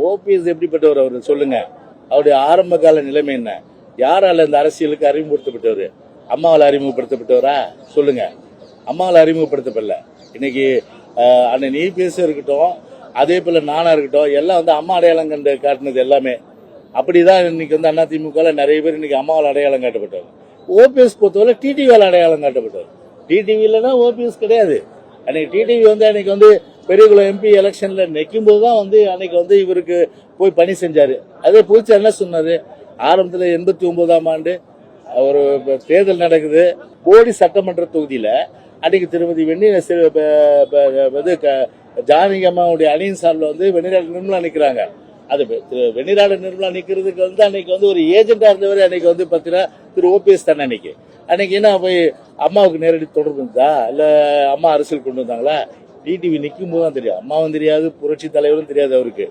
OPS எப்படிப்பட்டவர் அவரு சொல்லுங்க. அவருடைய ஆரம்ப கால நிலைமை என்ன? யாரால இந்த அரசியலுக்கு அறிமுகப்படுத்தப்பட்டவர்? அம்மாவால் அறிமுகப்படுத்தப்பட்டவரா? சொல்லுங்க. அம்மாவால் அறிமுகப்படுத்தப்படல. இன்னைக்கு அண்ணன் இபிஎஸ் இருக்கட்டும், அதே போல நானா இருக்கட்டும், எல்லாம் வந்து அம்மா அடையாளம் கண்டு காட்டினது எல்லாமே. அப்படிதான் இன்னைக்கு வந்து அதிமுக நிறைய பேர் இன்னைக்கு அம்மாவால் அடையாளம் காட்டப்பட்டவர். ஓபிஎஸ் பொறுத்தவரை டிடிவியால் அடையாளம் காட்டப்பட்டவர். டிடிவி இல்லைன்னா ஓபிஎஸ் கிடையாது. அன்னைக்கு டிடிவி வந்து அன்னைக்கு வந்து பெரியகுளம் எம்பி எலெக்ஷன்ல நிற்கும் போதுதான் வந்து அன்னைக்கு வந்து இவருக்கு போய் பணி செஞ்சாரு. அதே போச்சு என்ன சொன்னாரு? ஆரம்பத்தில் 89ஆம் ஆண்டு ஒரு தேர்தல் நடக்குது போடி சட்டமன்ற தொகுதியில. அன்னைக்கு திருமதி ஜானகி அம்மாவுடைய அணியின் சார்பில் வந்து வெண்ணிராடு நிர்மலா நிக்கிறாங்க. அது வெண்ணிராடு நிர்மலா நிக்கிறதுக்கு வந்து அன்னைக்கு வந்து ஒரு ஏஜென்டா இருந்தவர் அன்னைக்கு வந்து பாத்தீங்கன்னா திரு ஓபிஎஸ் தானே. அன்னைக்கு என்ன போய் அம்மாவுக்கு நேரடி தொடர்பு இருந்தா இல்ல அம்மா அரசியல் கொண்டு வந்தாங்களா? டிடிவி நிற்கும் போது தான் தெரியும். அம்மாவும் தெரியாது, புரட்சி தலைவரும் தெரியாது அவருக்கு.